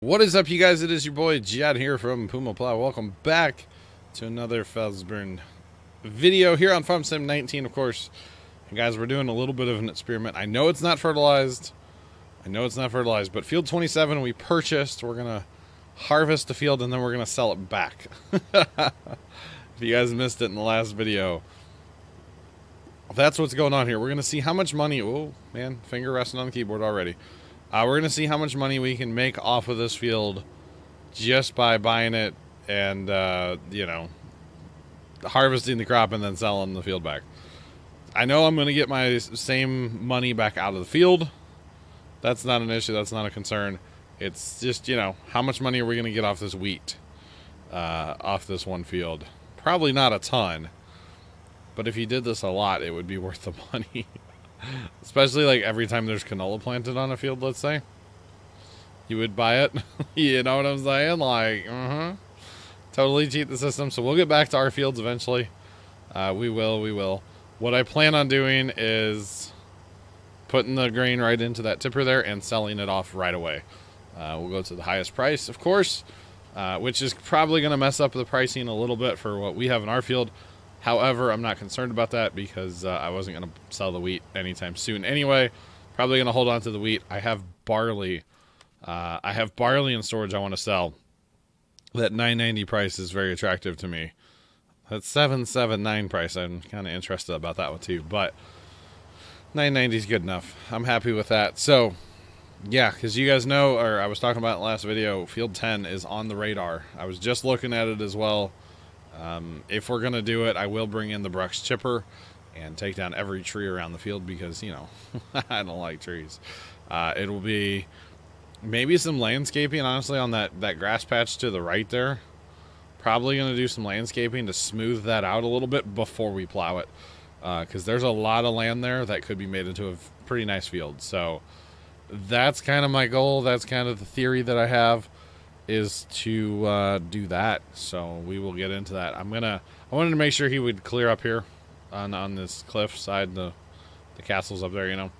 What is up, you guys? It is your boy Jad here from Puma Plow. Welcome back to another FELSBRUNN video here on Farm Sim 19, of course. And guys, we're doing a little bit of an experiment. I know it's not fertilized. But field 27 we purchased. We're going to harvest the field and then we're going to sell it back. If you guys missed it in the last video, that's what's going on here. We're going to see how much money... Oh, man, finger resting on the keyboard already. We're going to see how much money we can make off of this field just by buying it and, you know, harvesting the crop and then selling the field back. I know I'm going to get my same money back out of the field. That's not an issue. That's not a concern. It's just, you know, how much money are we going to get off this wheat, off this one field? Probably not a ton. But if you did this a lot, it would be worth the money. Especially like every time there's canola planted on a field, let's say. You would buy it. You know what I'm saying? Like, totally cheat the system. So we'll get back to our fields eventually. We will. What I plan on doing is putting the grain right into that tipper there and selling it off right away. We'll go to the highest price, of course, which is probably going to mess up the pricing a little bit for what we have in our field. However, I'm not concerned about that because I wasn't going to sell the wheat anytime soon anyway. Probably going to hold on to the wheat. I have barley. I have barley in storage I want to sell. That $9.90 price is very attractive to me. That $7.79 price, I'm kind of interested about that one too. But $9.90 is good enough. I'm happy with that. So, yeah, because you guys know, or I was talking about in the last video, Field 10 is on the radar. I was just looking at it as well. If we're going to do it, I will bring in the brush chipper and take down every tree around the field because, you know, I don't like trees. It'll be maybe some landscaping, honestly, on that grass patch to the right there. Probably going to do some landscaping to smooth that out a little bit before we plow it. Because there's a lot of land there that could be made into a pretty nice field. So that's kind of my goal. That's kind of the theory that I have, is to do that. So we will get into that. I wanted to make sure he would clear up here on this cliff side, the castle's up there, you know.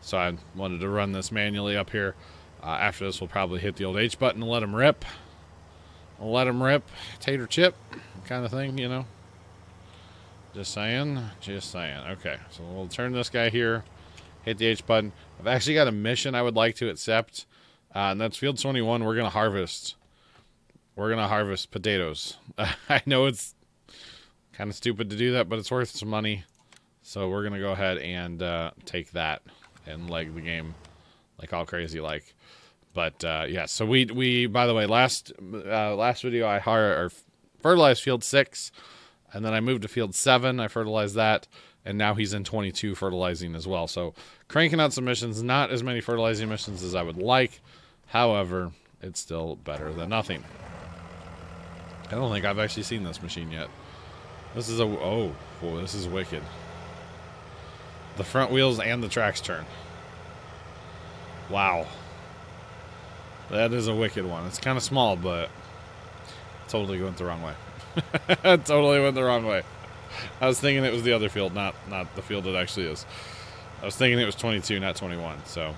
So I wanted to run this manually up here. After this, we'll probably hit the old H button and let him rip. Tater chip kind of thing, you know. Just saying. Okay, so we'll turn this guy here, hit the H button. I've actually got a mission I would like to accept. And that's field 21. We're going to harvest. Potatoes. I know it's kind of stupid to do that, but it's worth some money. So we're going to go ahead and take that and leg the game like all crazy like. But yeah, so we by the way, last video I fertilized field 6, and then I moved to field 7. I fertilized that, and now he's in 22 fertilizing as well. So cranking out some missions, not as many fertilizing missions as I would like. However, it's still better than nothing. I don't think I've actually seen this machine yet. This is oh, this is wicked. The front wheels and the tracks turn. Wow. That is a wicked one. It's kind of small, but totally went the wrong way. Totally went the wrong way. I was thinking it was the other field, not the field it actually is. I was thinking it was 22, not 21, so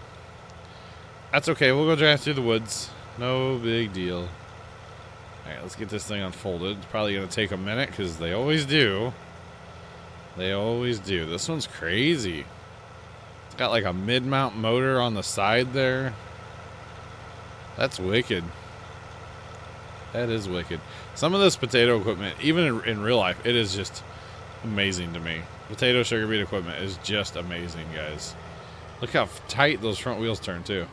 that's okay. We'll go drive through the woods. No big deal. Alright, let's get this thing unfolded. It's probably going to take a minute because they always do. This one's crazy. It's got like a mid-mount motor on the side there. That's wicked. That is wicked. Some of this potato equipment, even in real life, it is just amazing to me. Potato sugar beet equipment is just amazing, guys. Look how tight those front wheels turn, too.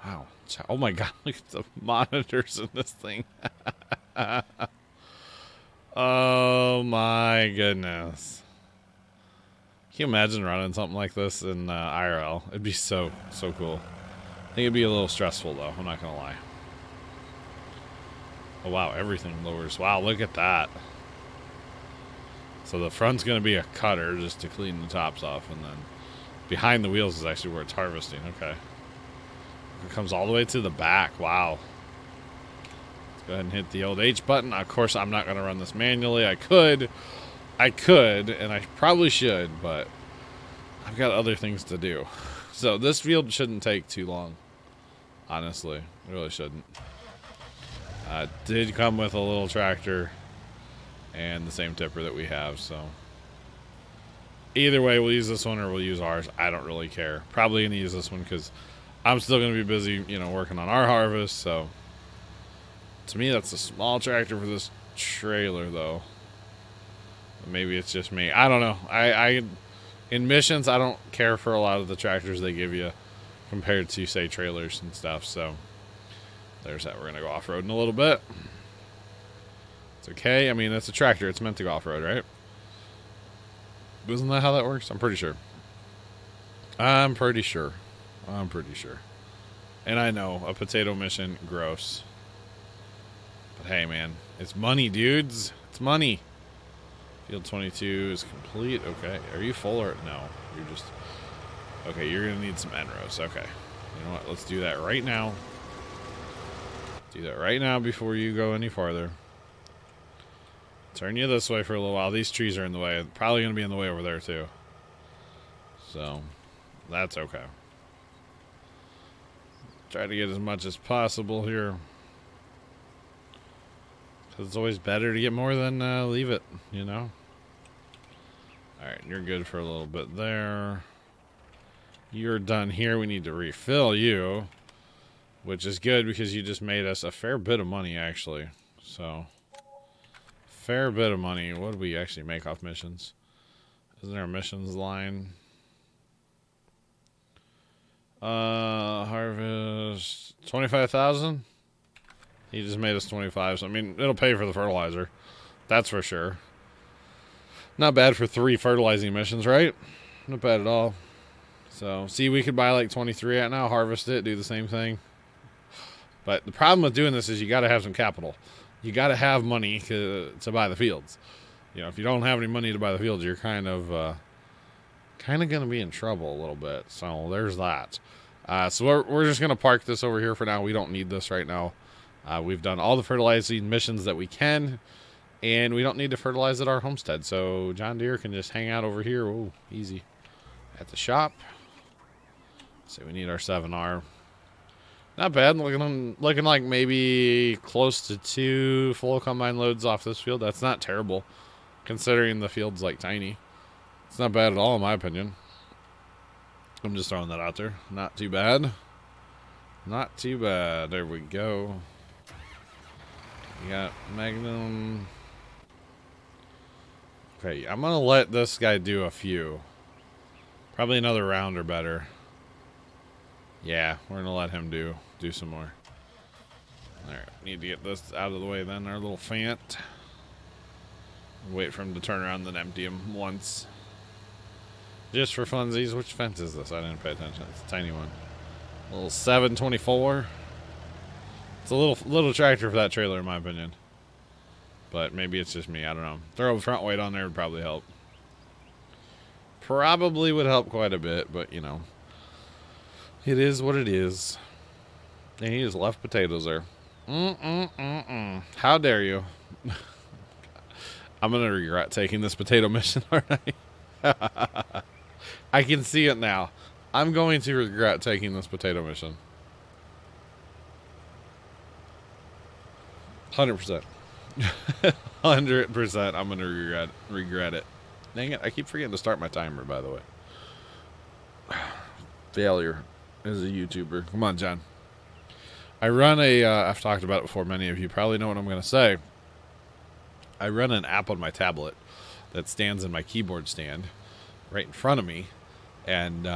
Wow. Oh my god, look at the monitors in this thing. Oh my goodness. Can you imagine running something like this in IRL? It'd be so cool. I think it'd be a little stressful though, I'm not gonna lie. Oh wow, everything lowers. Wow, look at that. So the front's gonna be a cutter just to clean the tops off, and then behind the wheels is actually where it's harvesting. Okay. It comes all the way to the back. Wow. Let's go ahead and hit the old H button. Of course, I'm not going to run this manually. I could, and I probably should, but I've got other things to do. So this field shouldn't take too long. Honestly, it really shouldn't. Did come with a little tractor and the same tipper that we have, so either way, we'll use this one or we'll use ours. I don't really care. Probably gonna use this one because I'm still gonna be busy, you know, working on our harvest. So to me, that's a small tractor for this trailer, though. Maybe it's just me. I don't know. I in missions, I don't care for a lot of the tractors they give you compared to, say, trailers and stuff. So there's that. We're going to go off-roading a little bit. It's okay. I mean, it's a tractor. It's meant to go off-road, right? Isn't that how that works? I'm pretty sure. I'm pretty sure. And I know, a potato mission, gross. But hey, man, it's money, dudes. It's money. Field 22 is complete. Okay. Are you full or no? You're just... Okay, you're going to need some end-rows. Okay. You know what? Let's do that right now. Do that right now before you go any farther. Turn you this way for a little while. These trees are in the way. Probably going to be in the way over there, too. So, that's okay. Try to get as much as possible here. Because it's always better to get more than leave it, you know? Alright, you're good for a little bit there. You're done here. We need to refill you, which is good because you just made us a fair bit of money, actually. So, fair bit of money. What do we actually make off missions? Isn't there a missions line? Harvest 25,000. He just made us 25. So I mean, it'll pay for the fertilizer. That's for sure. Not bad for 3 fertilizing missions, right? Not bad at all. So, see, we could buy like 23 right now, harvest it, do the same thing. But the problem with doing this is you got to have some capital. You got to have money to buy the fields. You know, if you don't have any money to buy the fields, you're kind of going to be in trouble a little bit. So, there's that. So, we're just going to park this over here for now. We don't need this right now. We've done all the fertilizing missions that we can, and we don't need to fertilize at our homestead. So, John Deere can just hang out over here. Oh, easy. At the shop. So we need our 7R. Not bad. Looking like maybe close to 2 full combine loads off this field. That's not terrible, considering the field's like tiny. It's not bad at all, in my opinion. I'm just throwing that out there. Not too bad. Not too bad. There we go. We got Magnum. Okay, I'm gonna let this guy do a few. Probably another round or better. Yeah, we're gonna let him do some more. Alright, need to get this out of the way then, our little Fant. Wait for him to turn around and then empty him once. Just for funsies. Which fence is this? I didn't pay attention. It's a tiny one. A little 724. It's a little tractor for that trailer in my opinion. But maybe it's just me, I don't know. Throw a front weight on there would probably help. Probably would help quite a bit, but you know. It is what it is. And he just left potatoes there. How dare you? I'm going to regret taking this potato mission, aren't I? I can see it now. I'm going to regret taking this potato mission. 100%. 100% I'm going to regret it. Dang it, I keep forgetting to start my timer, by the way. Failure as a YouTuber. Come on, John. I run I've talked about it before, many of you probably know what I'm going to say. I run an app on my tablet that stands in my keyboard stand right in front of me, and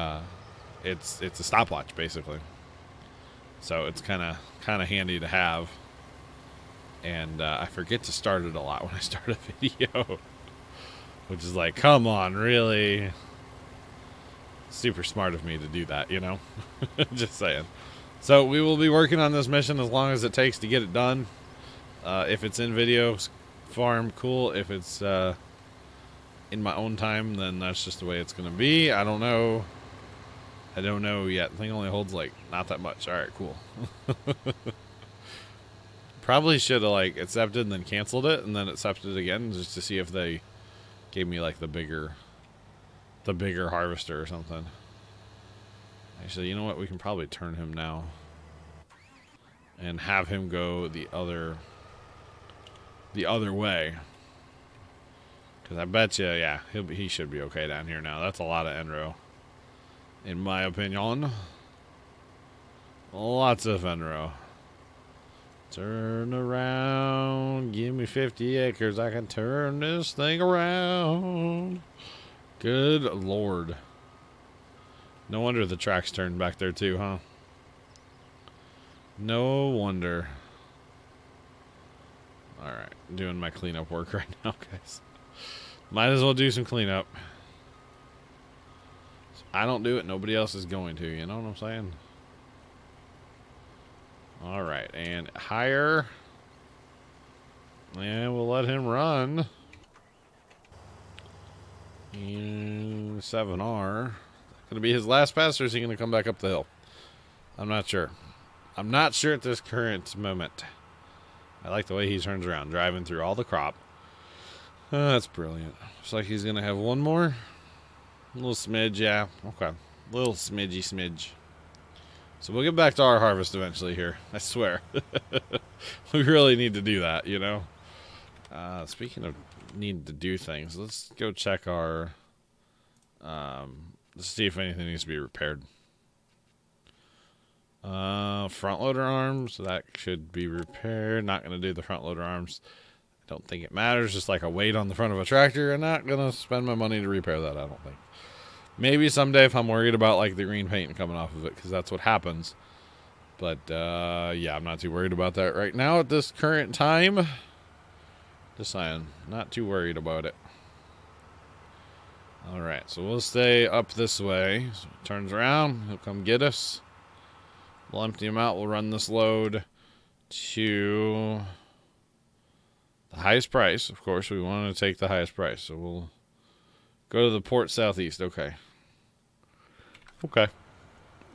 it's a stopwatch, basically. So it's kind of handy to have, and I forget to start it a lot when I start a video. Which is like, come on, really? Super smart of me to do that, you know? Just saying. So we will be working on this mission as long as it takes to get it done. If it's in video farm, cool. If it's in my own time, then that's just the way it's going to be. I don't know. I don't know yet. The thing only holds, like, not that much. All right, cool. Probably should have, like, accepted and then canceled it and then accepted it again just to see if they gave me like the bigger harvester or something. Actually, you know what? We can probably turn him now. and have him go the other way. Because I bet you, yeah, he should be okay down here now. That's a lot of Enro, in my opinion. Lots of Enro. Turn around. Give me 50 acres. I can turn this thing around. Good Lord. No wonder the track's turned back there too, huh? No wonder. Alright, doing my cleanup work right now, guys. Might as well do some cleanup. So I don't do it, nobody else is going to, you know what I'm saying? Alright, and higher. And we'll let him run. And 7R. Gonna be his last pass, or is he gonna come back up the hill? I'm not sure. I'm not sure at this current moment. I like the way he turns around, driving through all the crop. That's brilliant. Looks like he's gonna have one more. A little smidge, yeah. Okay. Little smidge. So we'll get back to our harvest eventually here. I swear. We really need to do that, you know? Speaking of needing to do things, let's go check our... let's see if anything needs to be repaired. Front loader arms, that should be repaired. Not going to do the front loader arms. I don't think it matters. Just like a weight on the front of a tractor. I'm not going to spend my money to repair that, I don't think. Maybe someday if I'm worried about like the green paint coming off of it, because that's what happens. But yeah, I'm not too worried about that right now at this current time. Just saying, not too worried about it. Alright, so we'll stay up this way. So he turns around, he'll come get us. We'll empty him out, we'll run this load to the highest price. Of course, we want to take the highest price, so we'll go to the port southeast. Okay. Okay.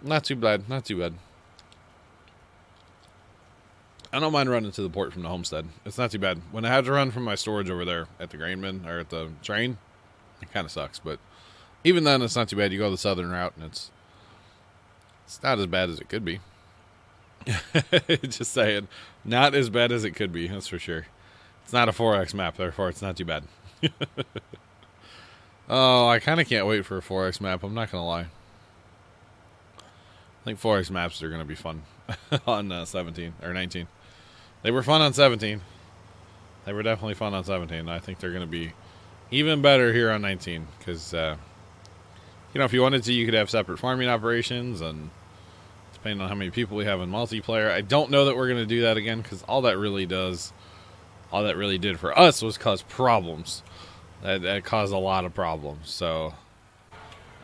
Not too bad, not too bad. I don't mind running to the port from the homestead. It's not too bad. When I have to run from my storage over there at the grain bin, or at the train, it kind of sucks, but even then, it's not too bad. You go the southern route, and it's not as bad as it could be. Just saying. Not as bad as it could be, that's for sure. It's not a 4X map, therefore it's not too bad. Oh, I kind of can't wait for a 4X map, I'm not going to lie. I think 4X maps are going to be fun on 17, or 19. They were fun on 17. They were definitely fun on 17. I think they're going to be even better here on 19, because, you know, if you wanted to, you could have separate farming operations, and depending on how many people we have in multiplayer. I don't know that we're going to do that again, because all that really did for us was cause problems. That caused a lot of problems, so...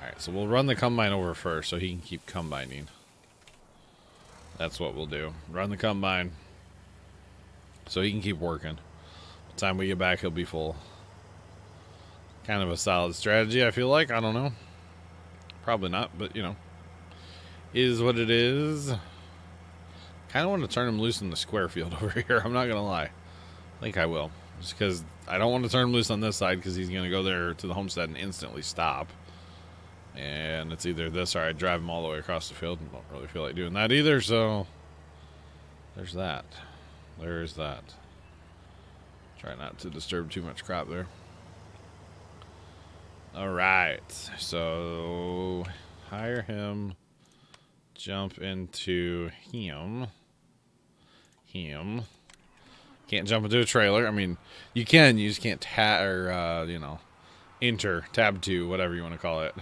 Alright, so we'll run the combine over first, so he can keep combining. That's what we'll do. Run the combine, so he can keep working. By the time we get back, he'll be full. Kind of a solid strategy, I feel like. I don't know. Probably not, but, you know. Is what it is. Kind of want to turn him loose in the square field over here. I'm not going to lie. I think I will. Just because I don't want to turn him loose on this side, because he's going to go there to the homestead and instantly stop. And it's either this or I drive him all the way across the field. I don't really feel like doing that either, so... There's that. There's that. Try not to disturb too much crop there. Alright, so hire him, jump into him. Can't jump into a trailer. I mean, you can, you just can't you know, enter, tab 2, whatever you want to call it.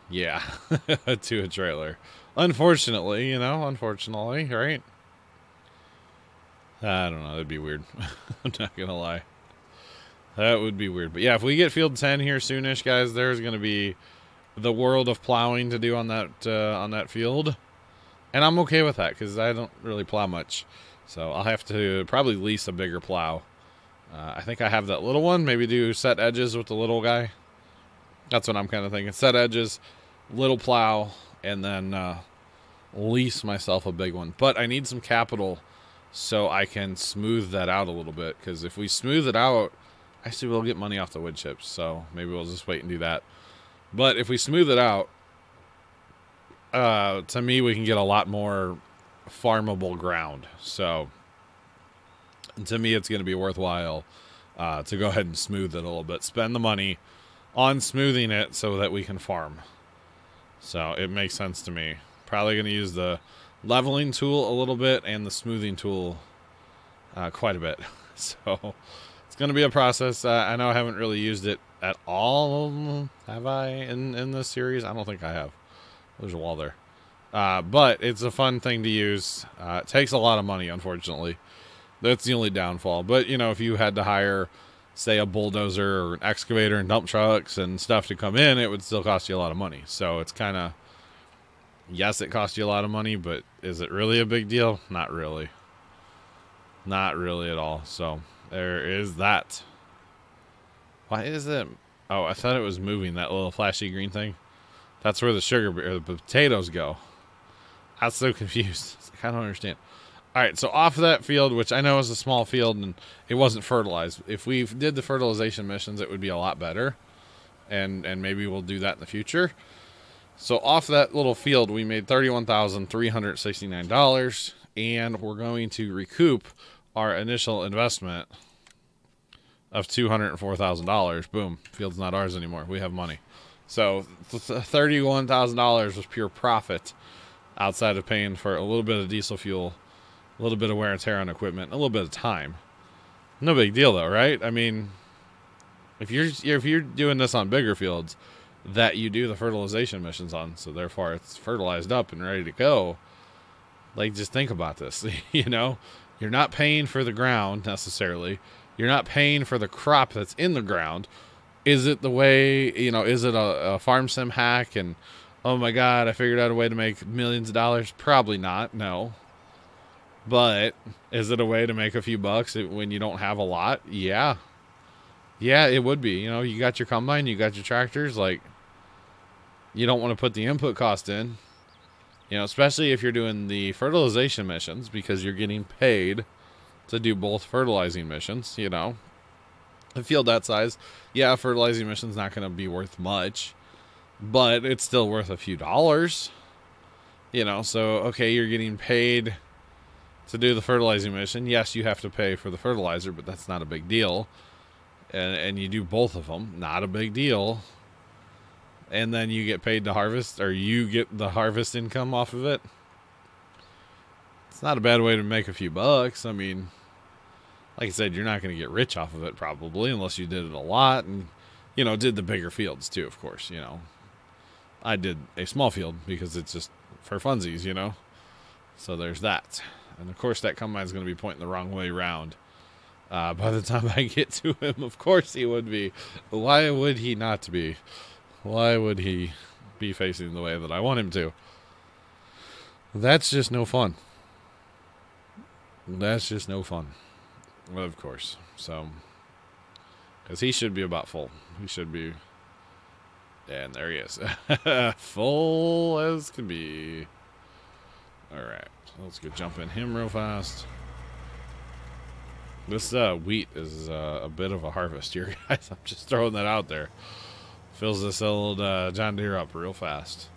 Yeah, to a trailer. Unfortunately, you know, unfortunately, right? I don't know, that'd be weird. I'm not gonna lie. That would be weird. But yeah, if we get field 10 here soonish, guys, there's going to be the world of plowing to do on that field. And I'm okay with that, because I don't really plow much. So I'll have to probably lease a bigger plow. I think I have that little one. Maybe do set edges with the little guy. That's what I'm kind of thinking. Set edges, little plow, and then lease myself a big one. But I need some capital so I can smooth that out a little bit. Because if we smooth it out... Actually, we'll get money off the wood chips, so maybe we'll just wait and do that. But if we smooth it out, to me, we can get a lot more farmable ground. So to me, it's going to be worthwhile to go ahead and smooth it a little bit. Spend the money on smoothing it so that we can farm. So it makes sense to me. Probably going to use the leveling tool a little bit and the smoothing tool quite a bit. So it's going to be a process. I know I haven't really used it at all. Have I in this series? I don't think I have. There's a wall there. But it's a fun thing to use. It takes a lot of money, unfortunately. That's the only downfall. But, you know, if you had to hire, say, a bulldozer or an excavator and dump trucks and stuff to come in, it would still cost you a lot of money. So it's kind of, yes, it costs you a lot of money, but is it really a big deal? Not really. Not really at all. So there is that. Why is it? Oh, I thought it was moving, that little flashy green thing. That's where the sugar or the potatoes go. I was so confused. I don't understand. All right, so off of that field, which I know is a small field and it wasn't fertilized. If we did the fertilization missions, it would be a lot better. And maybe we'll do that in the future. So off that little field, we made $31,369, and we're going to recoup our initial investment of $204,000. Boom, field's not ours anymore. We have money. So $31,000 was pure profit outside of paying for a little bit of diesel fuel, a little bit of wear and tear on equipment, a little bit of time. No big deal though, right? I mean, if you're doing this on bigger fields that you do the fertilization missions on, so therefore it's fertilized up and ready to go, like, just think about this. You know, you're not paying for the ground necessarily. You're not paying for the crop that's in the ground. Is it the way, you know, is it a farm sim hack and, oh my God, I figured out a way to make millions of dollars? Probably not, no. But is it a way to make a few bucks when you don't have a lot? Yeah. Yeah, it would be. You know, you got your combine, you got your tractors, like, you don't want to put the input cost in, you know, especially if you're doing the fertilization missions, because you're getting paid to do both fertilizing missions, you know. A field that size, yeah, fertilizing mission's not going to be worth much, but it's still worth a few dollars, you know. So, okay, you're getting paid to do the fertilizing mission. Yes, you have to pay for the fertilizer, but that's not a big deal. And you do both of them, not a big deal. And then you get paid to harvest, or you get the harvest income off of it. It's not a bad way to make a few bucks. I mean, like I said, you're not going to get rich off of it probably unless you did it a lot and, you know, did the bigger fields too, of course, you know. I did a small field because it's just for funsies, you know. So there's that. And of course that combine's going to be pointing the wrong way around. By the time I get to him, of course he would be. Why would he not be? Why would he be facing the way that I want him to? That's just no fun. That's just no fun. Well, of course. So, because he should be about full. He should be. And there he is. Full as can be. Alright. Let's go jump in him real fast. This wheat is a bit of a harvest here, guys. I'm just throwing that out there. Fills this old John Deere up real fast.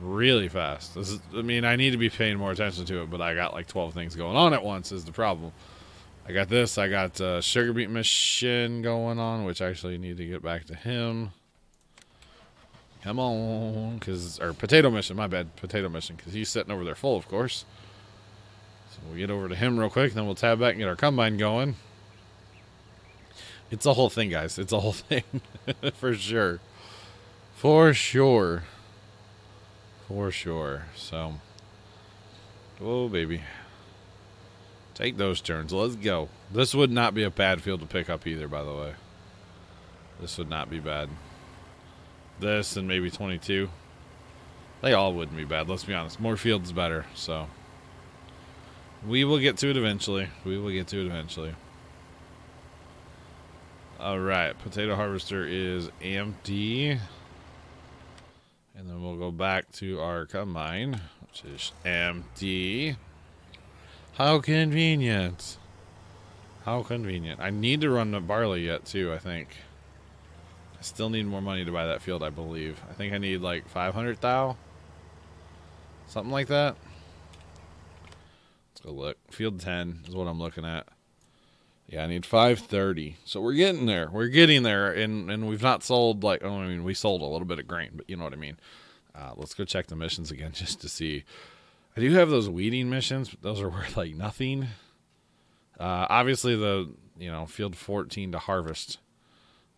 Really fast. This is, I mean, I need to be paying more attention to it, but I got like 12 things going on at once is the problem. I got this. I got sugar beet mission going on, which I actually need to get back to him. Come on. Or potato mission, my bad. Potato mission, because he's sitting over there full, of course. So we'll get over to him real quick, then we'll tab back and get our combine going. It's a whole thing, guys. It's a whole thing. For sure. For sure. For sure. So. Oh, baby. Take those turns. Let's go. This would not be a bad field to pick up either, by the way. This would not be bad. This and maybe 22. They all wouldn't be bad, let's be honest. More fields better, so. We will get to it eventually. We will get to it eventually. Alright, potato harvester is empty. And then we'll go back to our combine, which is empty. How convenient. How convenient. I need to run the barley yet, too, I think. I still need more money to buy that field, I believe. I think I need like 500 thou. Something like that. Let's go look. Field 10 is what I'm looking at. Yeah, I need 530. So we're getting there. We're getting there, and we've not sold, like, I mean, we sold a little bit of grain, but you know what I mean. Let's go check the missions again just to see. I do have those weeding missions, but those are worth, like, nothing. Obviously, the, field 14 to harvest.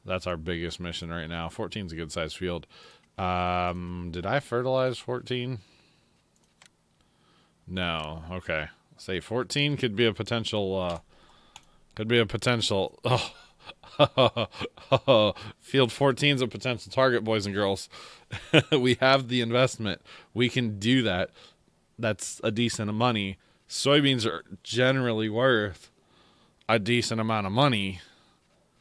That's our biggest mission right now. 14 is a good-sized field. Did I fertilize 14? No. Okay. Say 14 could be a potential... Field 14 is a potential target, boys and girls. We have the investment. We can do that. That's a decent amount of money. Soybeans are generally worth a decent amount of money.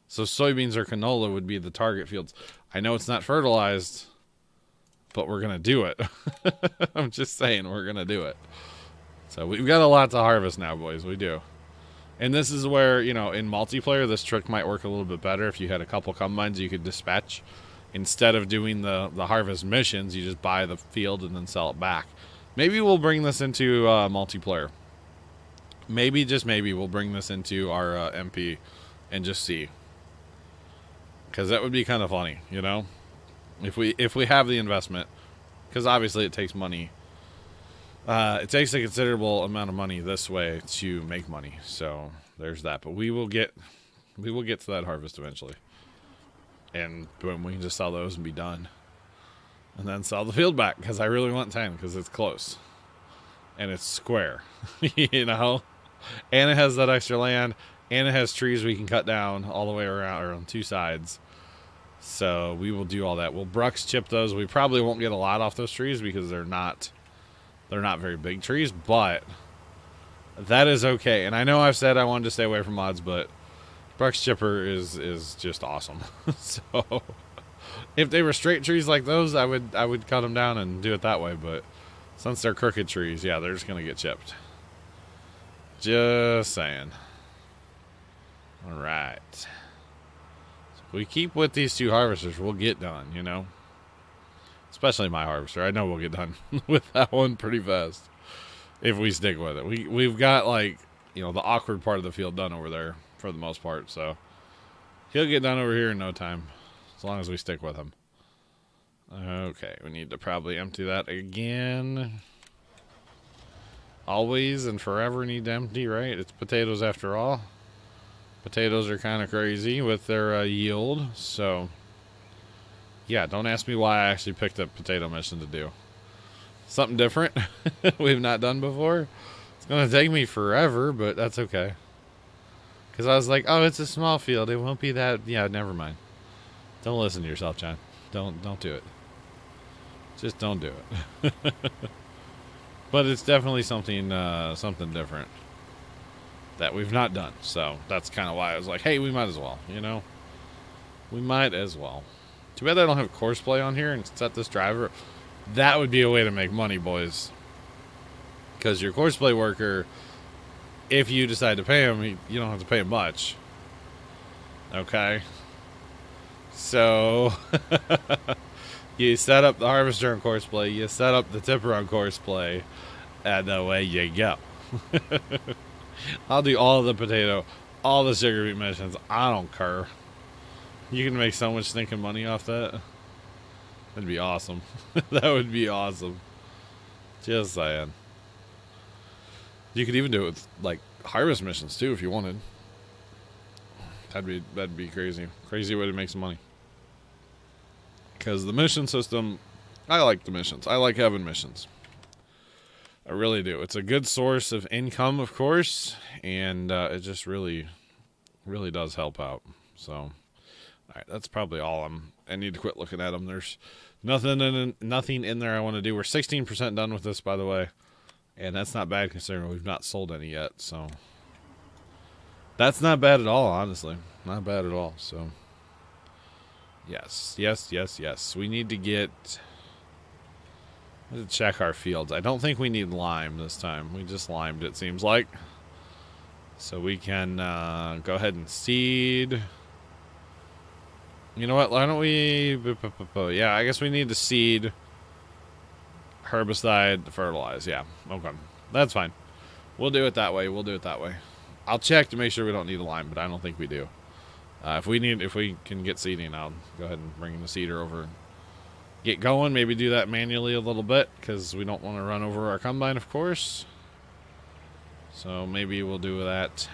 So soybeans or canola would be the target fields. I know it's not fertilized, but we're going to do it. I'm just saying we're going to do it. So we've got a lot to harvest now, boys. We do. And this is where, in multiplayer, this trick might work a little bit better. If you had a couple combines you could dispatch. Instead of doing the harvest missions, you just buy the field and then sell it back. Maybe we'll bring this into multiplayer. Maybe, just maybe, we'll bring this into our MP and just see. Because that would be kind of funny, If we have the investment. Because obviously it takes money. It takes a considerable amount of money this way to make money. So there's that. But we will get to that harvest eventually. And boom, we can just sell those and be done. And then sell the field back because I really want 10 because it's close. And it's square. And it has that extra land. And it has trees we can cut down all the way around or on two sides. So we will do all that. We'll Brux chip those. We probably won't get a lot off those trees because they're not very big trees, but that is okay. And I know I've said I wanted to stay away from mods, but Brux chipper is just awesome. So if they were straight trees like those, I would cut them down and do it that way. But since they're crooked trees, yeah, they're just gonna get chipped. Just saying. All right. So if we keep with these two harvesters, we'll get done, Especially my harvester. I know we'll get done with that one pretty fast if we stick with it. We've got, the awkward part of the field done over there for the most part. So he'll get done over here in no time as long as we stick with him. Okay, we need to probably empty that again. Always and forever need to empty, right? It's potatoes after all. Potatoes are kind of crazy with their yield, so... Yeah, don't ask me why I actually picked up potato mission to do. Something different we've not done before. It's going to take me forever, but that's okay. Because I was like, oh, it's a small field. It won't be that... Yeah, never mind. Don't listen to yourself, John. Don't do it. Just don't do it. But it's definitely something different that we've not done. So that's kind of why I was like, hey, we might as well, We might as well. Too bad I don't have course play on here and set this driver. That would be a way to make money, boys. Because your course play worker, if you decide to pay him, you don't have to pay him much. Okay? So, you set up the harvester on course play, you set up the tipper on course play, and away you go. I'll do all of the potato, all the sugar beet missions. I don't care. You can make so much stinking money off that. That'd be awesome. That would be awesome. Just saying. You could even do it with harvest missions too if you wanted. That'd be crazy. Crazy way to make some money. Because the mission system, I like the missions. I like having missions. I really do. It's a good source of income, of course, and it just really, really does help out. So, all right, that's probably all. I need to quit looking at them. There's nothing in there I want to do. We're 16% done with this, by the way, and that's not bad considering we've not sold any yet. So, that's not bad at all, honestly. Not bad at all. So, yes. We need to get... Let's check our fields. I don't think we need lime this time. We just limed it, seems like. So we can go ahead and seed. You know what? Why don't we... Yeah, I guess we need to seed, herbicide, fertilize. Yeah, okay. That's fine. We'll do it that way. We'll do it that way. I'll check to make sure we don't need a line, but I don't think we do. If we can get seeding, I'll go ahead and bring the seeder over and get going. Maybe do that manually a little bit because we don't want to run over our combine, of course. So maybe we'll do that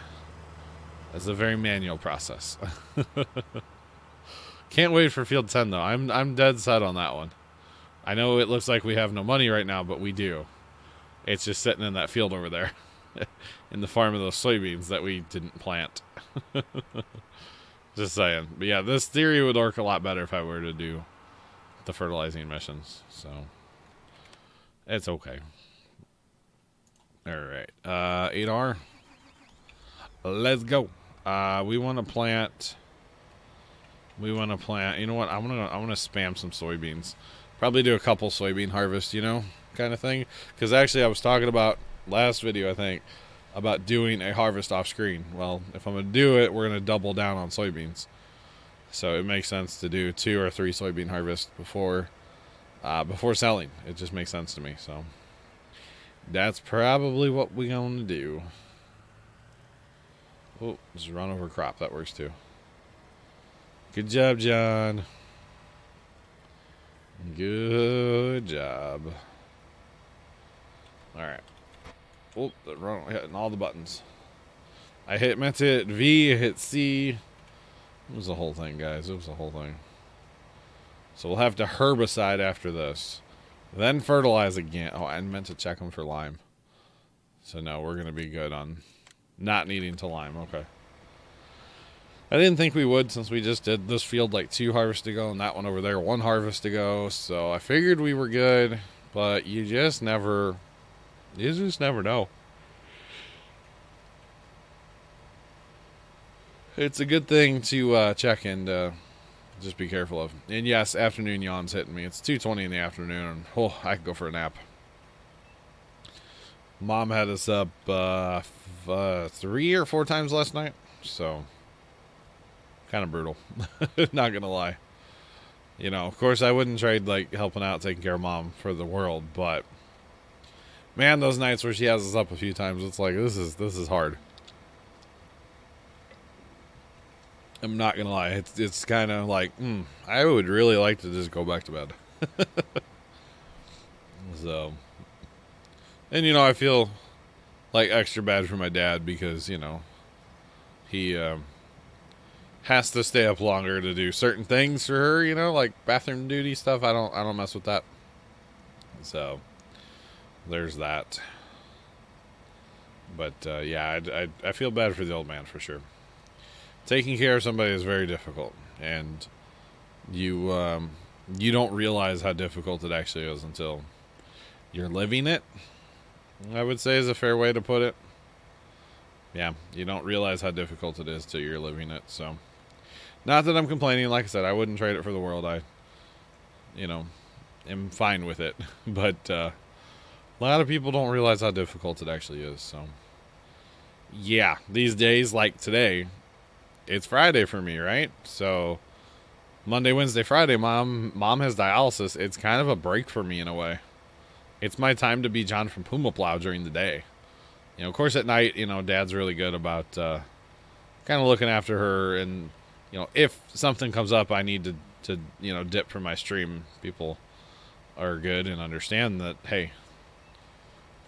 as a very manual process. Can't wait for field 10 though. I'm dead set on that one. I know it looks like we have no money right now, but we do. It's just sitting in that field over there in the farm of those soybeans that we didn't plant. Just saying. But yeah, this theory would work a lot better if I were to do the fertilizing missions. So it's okay. All right. 8R. Let's go. We want to plant. You know what? I'm gonna spam some soybeans. Probably do a couple soybean harvests, you know, kind of thing. Because actually, I was talking about last video, I think, about doing a harvest off screen. Well, if I'm gonna do it, we're gonna double down on soybeans. So it makes sense to do 2 or 3 soybean harvests before selling. It just makes sense to me. So that's probably what we're gonna do. Oh, just run over crop. That works too. Good job, John. Good job. All right. Oh, hitting all the buttons. Meant to hit V, I hit C. It was the whole thing, guys. It was the whole thing. So we'll have to herbicide after this. Then fertilize again. Oh, I meant to check them for lime. So no, we're going to be good on not needing to lime. Okay. I didn't think we would since we just did this field like 2 harvests ago and that one over there 1 harvest ago. So I figured we were good, but you just never know. It's a good thing to check and just be careful of. And yes, afternoon yawn's hitting me. It's 2:20 in the afternoon and oh, I could go for a nap. Mom had us up 3 or 4 times last night, so kind of brutal. Not gonna lie. You know, of course I wouldn't trade like helping out taking care of Mom for the world, but man, those nights where she has us up a few times, it's like this is hard. I'm not gonna lie, it's kind of like I would really like to just go back to bed. So, and you know, I feel like extra bad for my dad because you know he has to stay up longer to do certain things for her, you know, like bathroom duty stuff. I don't mess with that. So there's that. But yeah, I feel bad for the old man for sure. Taking care of somebody is very difficult, and you don't realize how difficult it actually is until you're living it. I would say is a fair way to put it. Yeah, you don't realize how difficult it is till you're living it. So, not that I'm complaining. Like I said, I wouldn't trade it for the world. I, you know, am fine with it. But a lot of people don't realize how difficult it actually is. So, yeah, these days like today, it's Friday for me, right? So, Monday, Wednesday, Friday, mom has dialysis. It's kind of a break for me in a way. It's my time to be John from Puma Plow during the day. You know, of course, at night, you know, Dad's really good about kind of looking after her. And, you know, if something comes up, I need to you know, dip from my stream. People are good and understand that, hey,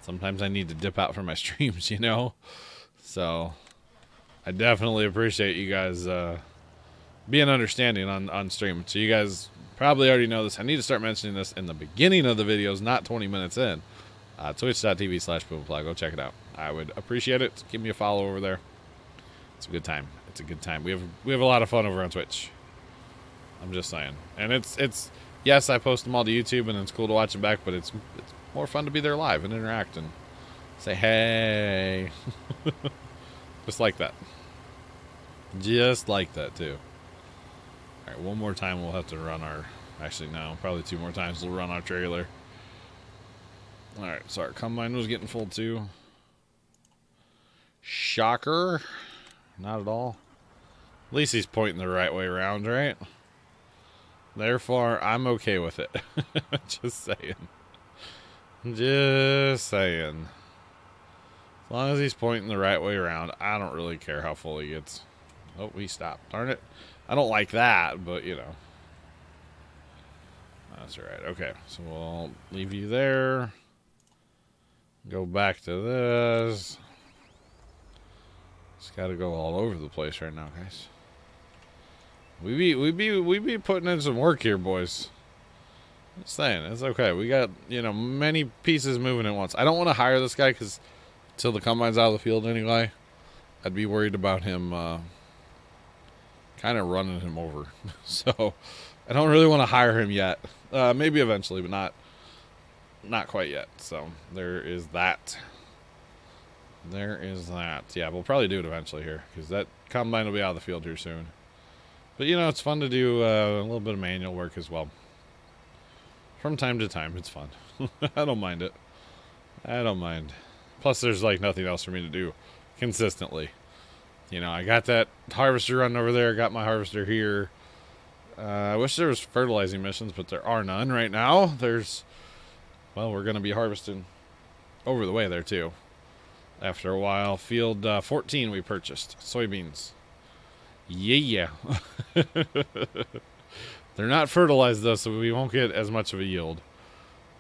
sometimes I need to dip out from my streams, you know? So, I definitely appreciate you guys being understanding on stream. So, you guys probably already know this. I need to start mentioning this in the beginning of the videos, not 20 minutes in. Twitch.tv/PumaPlow. Go check it out. I would appreciate it. Give me a follow over there. It's a good time. It's a good time. We have a lot of fun over on Twitch. I'm just saying. And it's yes, I post them all to YouTube and it's cool to watch them back, but it's more fun to be there live and interact and say hey. Just like that. Just like that too. All right, one more time we'll have to run our, actually no, probably 2 more times we'll run our trailer. All right, so our combine was getting full too. Shocker. Not at all. At least he's pointing the right way around, right? Therefore, I'm okay with it. Just saying. Just saying. As long as he's pointing the right way around, I don't really care how full he gets. Oh, he stopped. Darn it. I don't like that, but, you know. That's all right. Okay, so we'll leave you there. Go back to this. Just got to go all over the place right now, guys. We be putting in some work here, boys. Just saying, it's okay. We got, you know, many pieces moving at once. I don't want to hire this guy because till the combine's out of the field anyway, I'd be worried about him kind of running him over. So I don't really want to hire him yet. Maybe eventually, but not quite yet. So there is that. There is that. Yeah, we'll probably do it eventually here because that combine will be out of the field here soon. But, you know, it's fun to do a little bit of manual work as well. From time to time, it's fun. I don't mind it. I don't mind. Plus, there's, like, nothing else for me to do consistently. You know, I got that harvester running over there. Got my harvester here. I wish there was fertilizing missions, but there are none right now. There's, well, we're going to be harvesting over the way there, too. After a while. Field 14 we purchased. Soybeans. Yeah. They're not fertilized, though, so we won't get as much of a yield.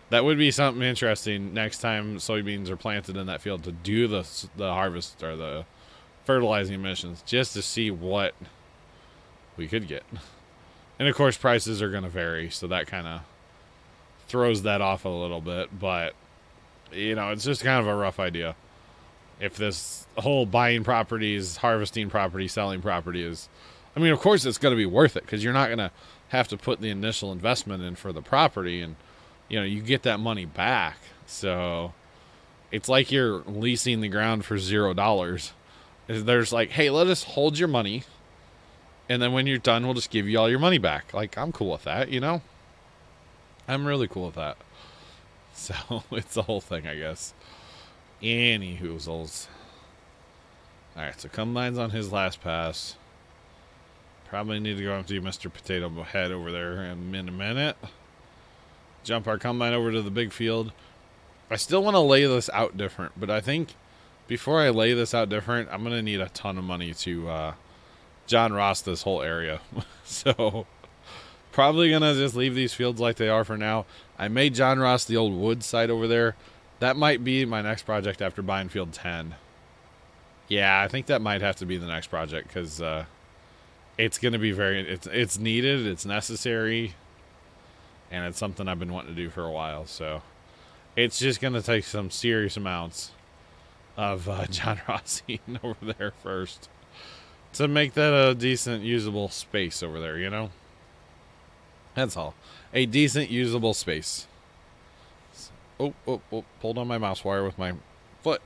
That would be something interesting next time soybeans are planted in that field to do the harvest or the fertilizing missions, just to see what we could get. And, of course, prices are going to vary, so that kind of throws that off a little bit. But, you know, it's just kind of a rough idea. If this whole buying properties, harvesting property, selling property is, I mean, of course it's going to be worth it because you're not going to have to put the initial investment in for the property and, you know, you get that money back. So it's like you're leasing the ground for $0. There's like, hey, let us hold your money. And then when you're done, we'll just give you all your money back. Like, I'm cool with that, you know? I'm really cool with that. So it's the whole thing, I guess. Any hoozles. Alright, so combine's on his last pass. Probably need to go up to Mr. Potato Head over there in a minute. Jump our combine over to the big field. I still want to lay this out different, but I think before I lay this out different, I'm going to need a ton of money to John Ross this whole area. So probably going to just leave these fields like they are for now. I made John Ross the old wood site over there. That might be my next project after buying field 10. Yeah, I think that might have to be the next project because it's going to be it's needed, it's necessary, and it's something I've been wanting to do for a while. So it's just going to take some serious amounts of John Rossi over there first to make that a decent usable space over there, you know? That's all. A decent usable space. Oh, pulled on my mouse wire with my foot.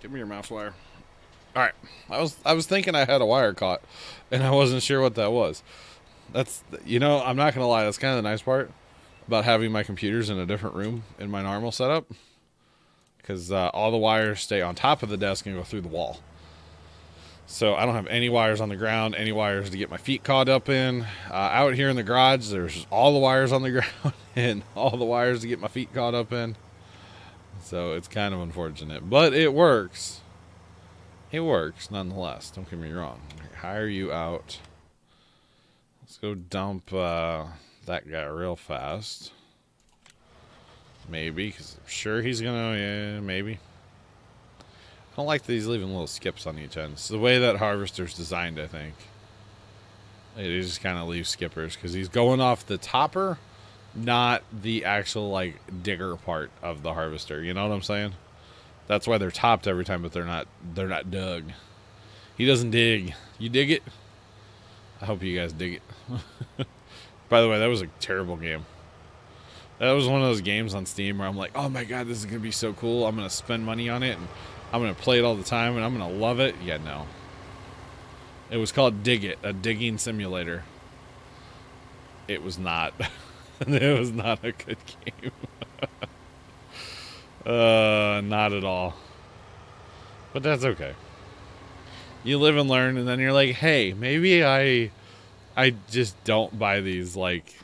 Give me your mouse wire. All right. I was thinking I had a wire caught, and I wasn't sure what that was. That's, you know, I'm not going to lie. That's kind of the nice part about having my computers in a different room in my normal setup, because all the wires stay on top of the desk and go through the wall. So I don't have any wires on the ground, any wires to get my feet caught up in. Out here in the garage, there's all the wires on the ground and all the wires to get my feet caught up in. So it's kind of unfortunate, but it works. It works nonetheless. Don't get me wrong. Hire you out. Let's go dump that guy real fast. Maybe, because I'm sure he's going to, yeah, maybe. I don't like that he's leaving little skips on each end. It's the way that harvester's designed, I think. It just kind of leaves skippers because he's going off the topper, not the actual like digger part of the harvester. You know what I'm saying? That's why they're topped every time, but they're not dug. He doesn't dig. You dig it? I hope you guys dig it. By the way, that was a terrible game. That was one of those games on Steam where I'm like, oh my god, this is gonna be so cool. I'm gonna spend money on it and I'm going to play it all the time, and I'm going to love it. Yeah, no. It was called Dig It, a digging simulator. It was not. It was not a good game. Not at all. But that's okay. You live and learn, and then you're like, hey, maybe I just don't buy these, like,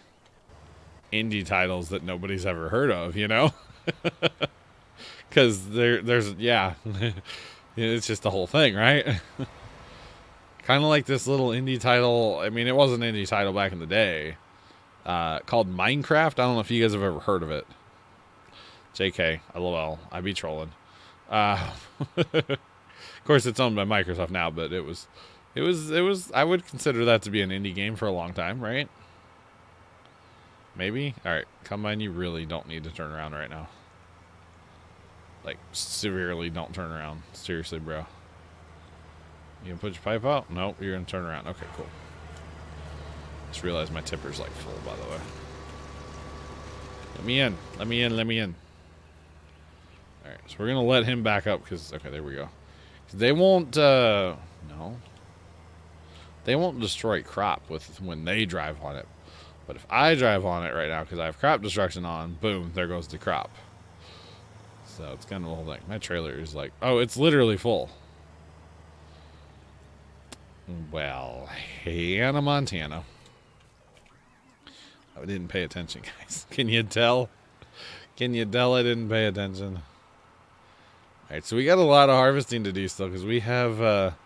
indie titles that nobody's ever heard of, you know? Because there's, yeah, it's just the whole thing, right? Kind of like this little indie title. I mean, it was an indie title back in the day, called Minecraft. I don't know if you guys have ever heard of it. JK, LOL, I be trolling. Of course, it's owned by Microsoft now, but it was. I would consider that to be an indie game for a long time, right? Maybe. All right, Combine, you really don't need to turn around right now. Like, severely don't turn around. Seriously, bro. You gonna put your pipe out? Nope, you're gonna turn around. Okay, cool. Just realized my tipper's like full, by the way. Let me in. Let me in. Let me in. Alright, so we're gonna let him back up because, okay, there we go. They won't, no. They won't destroy crop when they drive on it. But if I drive on it right now because I have crop destruction on, boom, there goes the crop. So it's kind of the whole thing. My trailer is like, oh, it's literally full. Well, Hannah Montana. I didn't pay attention, guys. Can you tell? Can you tell I didn't pay attention? Alright, so we got a lot of harvesting to do still because we have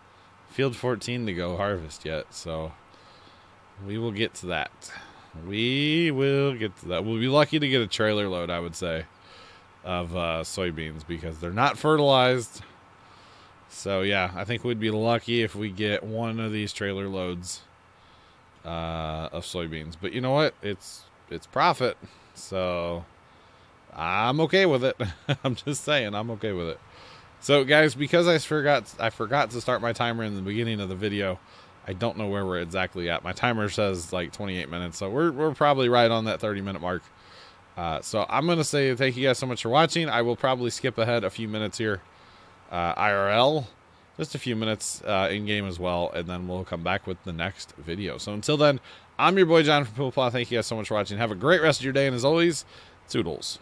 field 14 to go harvest yet. So we will get to that. We will get to that. We'll be lucky to get a trailer load, I would say, of soybeans because they're not fertilized. So yeah, I think we'd be lucky if we get one of these trailer loads of soybeans. But you know what? It's profit, so I'm okay with it. I'm just saying, I'm okay with it. So guys, because I forgot to start my timer in the beginning of the video, I don't know where we're exactly at. My timer says like 28 minutes, so we're probably right on that 30-minute mark. So I'm gonna say thank you guys so much for watching. I will probably skip ahead a few minutes here. IRL, just a few minutes in game as well, and then we'll come back with the next video. So until then, I'm your boy John from Puma. Thank you guys so much for watching. Have a great rest of your day, and as always, toodles.